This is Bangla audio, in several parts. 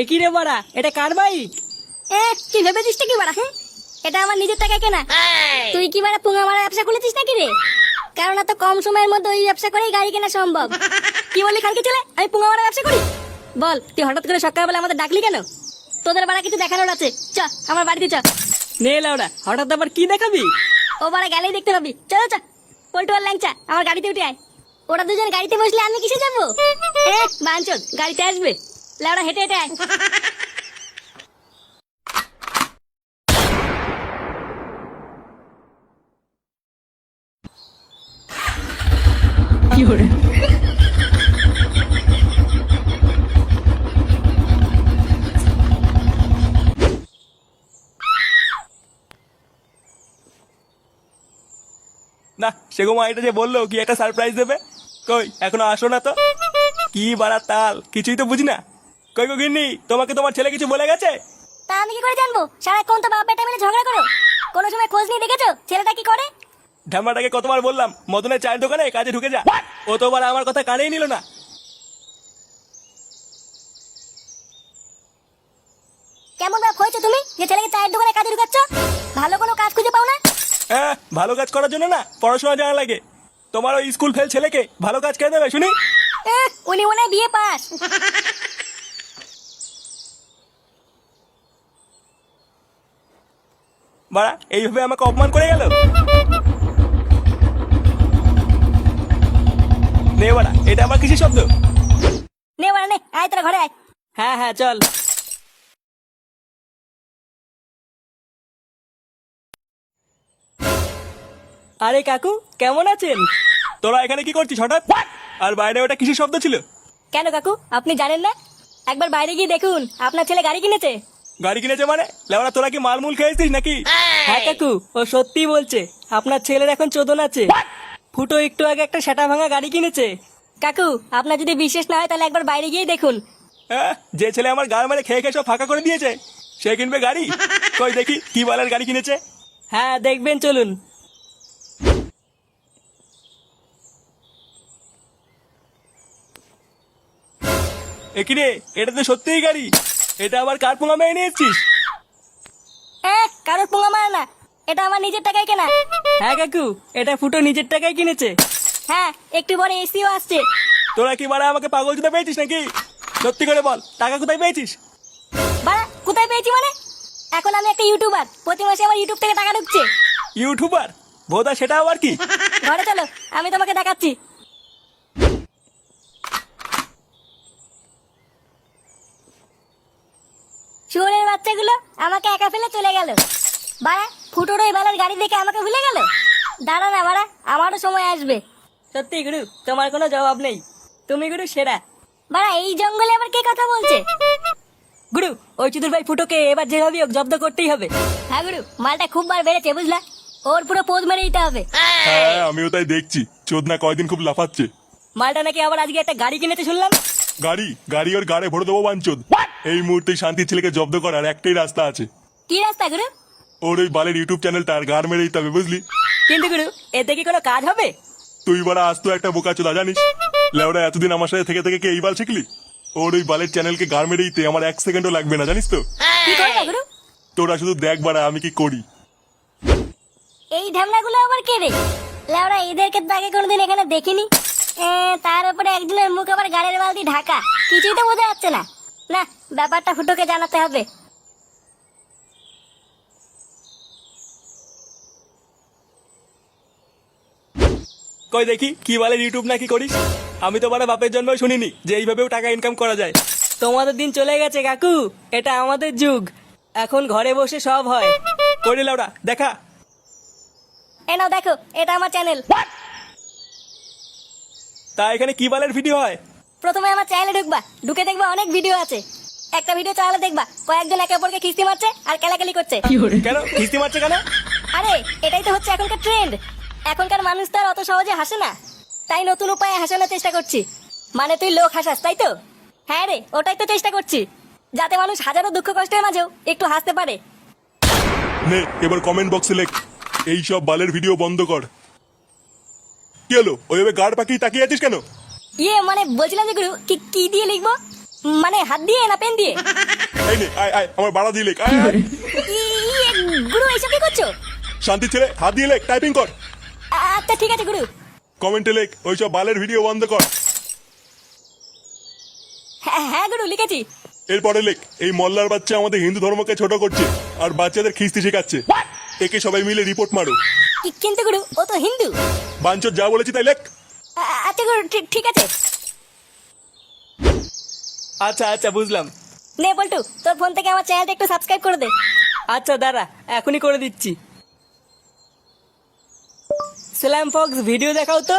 একই রে বাড়া, এটা কার বাইক? কি ভেবেছিস কি বাড়া? এটা আমার নিজের টাকায় কেনা। তুই কি বাড়া পুঙ্গা মারা ব্যবসা খুলেছিস নাকি রে? কারণ এত কম সময়ের মধ্যে ওই ব্যবসা করেই গাড়ি কেনা সম্ভব। কি বললি খানকে চলে আমি পুঙ্গা মারা ব্যবসা করি? বল তুই হঠাৎ করে সকালবেলা আমাদের ডাকলি কেন? তোদের বাড়া কিছু দেখানোর আছে, চ আমার বাড়িতে চ। নে লাউডা, হঠাৎ আবার কি দেখাবি? ও বাড়া গেলেই দেখতে পাবি, চলো চ। পল্টু আর ল্যাংচা আমার গাড়িতে উঠে আয়। ওরা দুজন গাড়িতে বসলে আমি কিসে যাবো? বাঞ্চদ গাড়িতে আসবে, লাউডা হেঁটে হেঁটে আয়। না সেগো মা এটা যে বললো কি একটা সারপ্রাইজ দেবে, কই এখনো আসো না তো? কি বাড়া তাল, কিছুই তো বুঝি না। কই গো গিন্নি, তোমাকে তোমার ছেলে কিছু বলে গেছে? তা আমি কি করে জানবো? সারাক্ষণ তো বাপ বেটা মিলে ঝগড়া করো, কোনো সময় খোঁজ নিয়ে দেখেছো ছেলেটা কি করে? ঢামাটাকে কতবার বললাম মদনের চায়ের দোকানে কাজে ঢুকে যা, ও তো বাড়া আমার কথা কানেই নিল না। কেমন বাপ হয়েছে তুমি যে ছেলেকে চায়ের দোকানে কাজে ঢুকাচ্ছ? ভালো কোনো কাজ খুঁজে পাও না? হ্যাঁ, ভালো কাজ করার জন্য না পড়াশোনা জানা লাগে। তোমার ওই স্কুল ফেল ছেলেকে ভালো কাজ কে দেবে শুনি? উনি মনে হয় বিয়ে পাস। বাড়া এইভাবে আমাকে অপমান করে গেল। নে বাড়া, এটা আবার কিসের শব্দ? নে বাড়া নে, আয় তোরা ঘরে আয়। হ্যাঁ হ্যাঁ চল। আরে কাকু, কেমন আছেন? তোরা এখানে কি করছিস হঠাৎ? আর বাইরে ওটা কিসের শব্দ ছিল? কেন কাকু আপনি জানেন না? একবার বাইরে গিয়ে দেখুন, আপনার ছেলে গাড়ি কিনেছে। গাড়ি কিনেছে মানে? লেওড়া তোরা কি মালমূল খেয়েছিস নাকি? হ্যাঁ কাকু, ও সত্যিই বলছে। আপনার ছেলের এখন চোদন আছে। ফুটো একটু আগে একটা সেটা ভাঙা গাড়ি কিনেছে। কাকু আপনার যদি বিশ্বাস না হয় তাহলে একবার বাইরে গিয়ে দেখুন। হ্যাঁ, যে ছেলে আমার গাড়ি মারে খেয়ে খেয়ে সব ফাঁকা করে দিয়েছে সে কিনবে গাড়ি? কই দেখি কি বালের গাড়ি কিনেছে। হ্যাঁ দেখবেন, চলুন। একই রে, এটা তো সত্যিই গাড়ি। এটা আবার কার পোঙা মেয়ে নিয়ে এসছিস? কারোর পোঙা মারা না, এটা আমার নিজের টাকায় কেনা। হ্যাঁ কাকু, এটা ফুটো নিজের টাকায় কিনেছে। হ্যাঁ, একটু পরে এসিও আসছে। তোরা কি বাড়া আমাকে পাগল জুতা পেয়েছিস নাকি? সত্যি করে বল, টাকা কোথায় পেয়েছিস? বাড়া কোথায় পেয়েছি মানে? এখন আমি একটা ইউটিউবার, প্রতি মাসে আমার ইউটিউব থেকে টাকা ঢুকছে। ইউটিউবার? বোধা সেটা আবার কি? ঘরে চলো, আমি তোমাকে দেখাচ্ছি। শুয়োরের বাচ্চাগুলো আমাকে একা ফেলে চলে গেল। বাড়া ফুটোর ওই বেলার গাড়ি দেখে আমাকে ভুলে গেল। দাঁড়া না বাড়া, আমারও সময় আসবে। সত্যি গুরু, তোমার কোনো জবাব নেই। তুমি গুরু সেরা। বাড়া এই জঙ্গলে আবার কে কথা বলছে? গুরু, ওই চুদুর ভাই ফুটোকে এবার যেভাবে হোক জব্দ করতেই হবে। হ্যাঁ গুরু, মালটা খুব বার বেড়েছে বুঝলা, ওর পুরো পোজ মেরে দিতে হবে। হ্যাঁ, আমিও তাই দেখছি। চোদনা কয়দিন খুব লাফাচ্ছে। মালটা নাকি আবার আজকে একটা গাড়ি কিনেছে শুনলাম। গাড়ি ওর গাড়ে ভরে দেবো বাঞ্চোদ। এই মুহূর্তে শান্তির ছেলেকে জব্দ করার একটাই রাস্তা আছে। কি রাস্তা গুরু? ওর ওই বালের ইউটিউব চ্যানেলটা আর গান মেরে দিতে হবে বুঝলি? কিন্তু গুরু, এতে কি কোনো কাজ হবে? তুই বাড়া আজ তো একটা বোকাচোদা জানিস। লেওড়া এতদিন আমার সাথে থেকে থেকে কি এই বাল শিখলি? ওর ওই বালের চ্যানেলকে গান মেরে দিতে আমার 1 সেকেন্ডও লাগবে না জানিস তো। কি করবে গুরু? তোরা শুধু দেখ বাড়া আমি কি করি। এই ঢামনাগুলো আবার কে রে? লেওড়া এদেরকে তো আগে কোনোদিন এখানে দেখিনি। তার উপরে একজনের মুখ আবার গাড়ির বালতি ঢাকা, কিছুই তো বোঝা যাচ্ছে না। না, ব্যাপারটা ফুটোকে জানাতে হবে। কই দেখি কি বালের ইউটিউব নাকি করিস? আমি তো বাড়া বাপের জন্মই শুনিনি যে এইভাবেও টাকা ইনকাম করা যায়। তোমাদের দিন চলে গেছে কাকু, এটা আমাদের যুগ। এখন ঘরে বসে সব হয়। করি লাউড়া দেখা। এ নাও দেখো, এটা আমার চ্যানেল। তা এখানে কি বালের ভিডিও হয়? প্রথমে আমার চ্যানেলে ঢুকবা, ঢুকে দেখবা অনেক ভিডিও আছে। একটা ভিডিও চালালে দেখবা কয়েকজন একে অপরকে কিস্তি মারছে আর কেলাকেলি করছে। কেন কিস্তি মারছে কেন? আরে এটাই তো হচ্ছে এখনকার ট্রেন্ড। এখনকার মানুষ তো আর অত সহজে হাসে না, তাই নতুন উপায়ে হাসানোর চেষ্টা করছি। মানে তুই লোক হাসাস তাই তো? হ্যাঁ রে, ওটাই তো চেষ্টা করছি, যাতে মানুষ হাজারো দুঃখ কষ্টের মাঝেও একটু হাসতে পারে। নে এবার কমেন্ট বক্সে লেখ এই সব বালের ভিডিও বন্ধ কর। কি হলো ওইভাবে গাড় পাকিয়ে তাকিয়ে আছিস কেন? মানে বলছিলাম যে গুরু কি কি দিয়ে লিখবো? মানে হাত দিয়ে না পেন দিয়ে? এই নে আয় আয় আমার বাড়া দিয়ে লেখ আয় আয়। গুরু এইসব কি করছো? শান্তি ছেলে হাত দিয়ে লেখ টাইপিং কর। আচ্ছা ঠিক আছে গুরু। কমেন্টে লেখ ওইসব বালের ভিডিও বন্ধ কর। হ্যাঁ হ্যাঁ গুরু লিখেছি। এরপরে লেখ এই মল্লার বাচ্চা আমাদের হিন্দু ধর্মকে ছোট করছে আর বাচ্চাদের খিস্তি শেখাচ্ছে। একে সবাই মিলে রিপোর্ট মারো। কিন্তু গুরু ও তো হিন্দু। বাঞ্চোর যা বলেছি তাই লেখ। আচ্ছা গুরু ঠিক আছে। আচ্ছা আচ্ছা বুঝলাম। নে বল্টু তোর ফোন থেকে আমার চ্যানেলটা একটু সাবস্ক্রাইব করে দে। আচ্ছা দাঁড়া, এখনই করে দিচ্ছি। স্ল্যাম ফক্স ভিডিও দেখাও তো।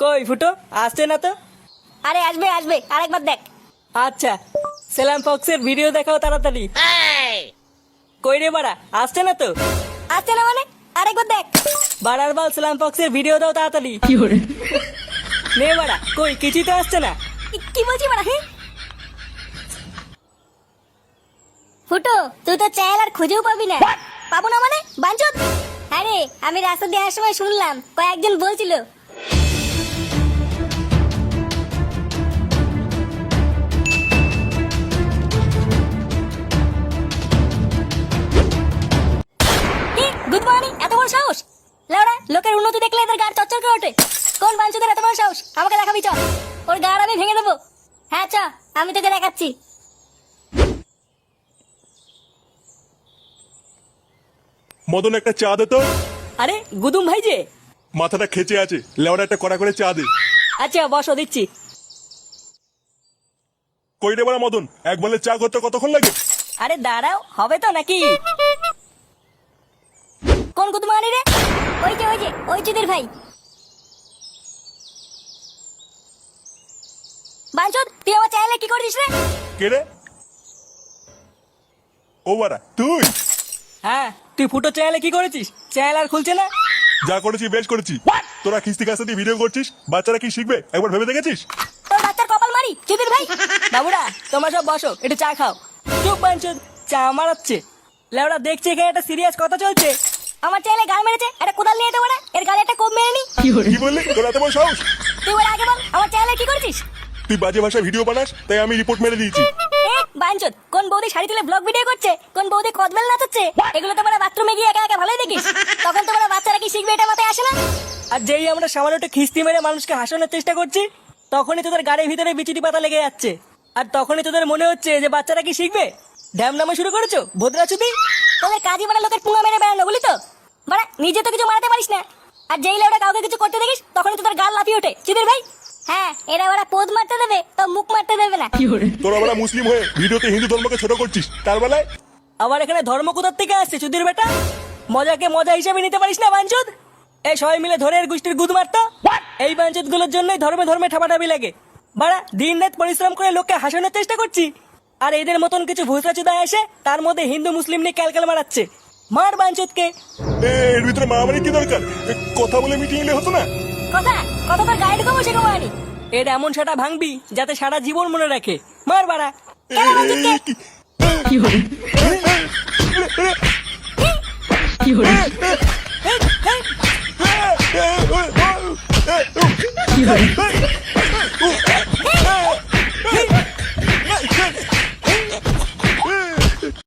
কই ফুটো, আসছে না তো? আরে আসবে আসবে, আরেকবার দেখ। আচ্ছা, স্ল্যাম ফক্সের ভিডিও দেখাও তাড়াতাড়ি। কই রে বাড়া, আসছে না তো? আসছে না মানে? আরেকবার দেখ। বাড়ার বাল স্ল্যাম ফক্সের ভিডিও দাও তাড়াতাড়ি। নে বাড়া, কই কিছুই তো আসছে না। কি বলছি বাড়া? হ্যাঁ ফুটো তুই তো চ্যানেল আর খুঁজেও পাবি না। পাবো না মানে বাঞ্চত? আরে আমি রাস্তা দিয়ে আসার সময় শুনলাম কয়েকজন বলছিল গুড মর্নিং। এত বড় সাহস! লাউড়া লোকের উন্নতি দেখলে এদের গাড় চচ্চর করে ওঠে। কোন বাঞ্চদের এত বড় সাহস? আমাকে দেখাবি চ। ওর গাড় আমি ভেঙে দেবো। হ্যাঁ চ, আমি তোকে দেখাচ্ছি। মদন একটা চা দে তো। আরে গুদুম ভাই যে। মাথাটা খেচে আছে, লেওয়ার একটা কড়া করে চা দে। আচ্ছা বসো, দিচ্ছি। কই রে বাড়া মদন, এক বলে চা করতে কতক্ষণ লাগে? আরে দাঁড়াও, হবে তো নাকি? কোন গুদমানি রে? ওই চুদির ভাই। বাঞ্চদ তুই আমার চ্যানেলে কি করছিস রে? কে রে? ও বাড়া তুই? হ্যাঁ, তুই ফুটো চ্যানেলে কি করেছিস? চ্যানেল আর খুলছে না। যা করেছি বেশ করেছি। তোরা খিস্তি কাস্তি দিয়ে ভিডিও করছিস, বাচ্চারা কি শিখবে একবার ভেবে দেখেছিস? তোর বাচ্চার কপাল মারি চুদির ভাই। বাবুরা তোমরা সব বসো, একটু চা খাও। চুপ বাঞ্চুদ, চা মারাচ্ছে। লেওড়া দেখছি এখানে একটা সিরিয়াস কথা চলছে। আমার চ্যানেলে গাল মেরেছে, একটা কোদাল নিয়ে দেবো না? এর গালে একটা কোপ মেরে নি। কি বললি? তোর এত বড় সাহস? তুই বলে আগে বল আমার চ্যানেলে কি করেছিস? তুই বাজে ভাষায় ভিডিও বানাস তাই আমি রিপোর্ট মেরে দিয়েছি। বাঞ্চদ কোন বৌদি শাড়ি তুলে ব্লগ ভিডিও করছে, কোন বৌদি কদবেল নাচাচ্ছে, এগুলো তো মানে বাথরুমে গিয়ে একা একা ভালোই দেখিস। তখন তো মানে বাচ্চারা কি শিখবে এটা মাথায় আসে না? আর যেই আমরা সামান্য একটু খিস্তি মেরে মানুষকে হাসানোর চেষ্টা করছি, তখনই তোদের গাড়ির ভিতরে বিচুটি পাতা লেগে যাচ্ছে। আর তখনই তোদের মনে হচ্ছে যে বাচ্চারা কি শিখবে। ড্যাম নামে শুরু করেছো ভদ্রা চুদি। তোদের কাজই মানে লোকের পুঙ্গা মেরে বেড়ানো, বুঝলি তো? মানে নিজে তো কিছু মারাতে পারিস না, আর যেই লেউটা কাউকে কিছু করতে দেখিস তখনই তোদের গাল লাফিয়ে ওঠে চুদির ভাই। হ্যাঁ এরা ওরা পোদ মারতে দেবে তো মুখ মারতে দেবে না। তোরা বড় মুসলিম হয়ে ভিডিওতে হিন্দু ধর্মকে ছোট করছিস, তার বেলায় আবার এখানে ধর্ম কোথার থেকে আসছে চুদির বেটা? মজাকে মজা হিসেবে নিতে পারিস না বাঞ্চুদ? এই সবাই মিলে ধরে এর গোষ্ঠীর গুদ মারতো। এই বাঞ্চুদ গুলোর জন্যই ধর্মে ধর্মে ঠাপাঠাপি লাগে। বাড়া দিন রাত পরিশ্রম করে লোককে হাসানোর চেষ্টা করছি, আর এদের মতন কিছু ভুসা চুদা এসে তার মধ্যে হিন্দু মুসলিম নিয়ে ক্যালকাল মারাচ্ছে। মার বাঞ্চুদকে। এর ভিতরে মারামারি কি দরকার? কথা বলে মিটিয়ে নিলে হতো না? কথা কথা তোর গাইড কমো সে কমানি। এর এমন সেটা ভাঙবি যাতে সারা জীবন মনে রাখে। মার বাড়া। কেন বাঞ্চদকে? কি হরে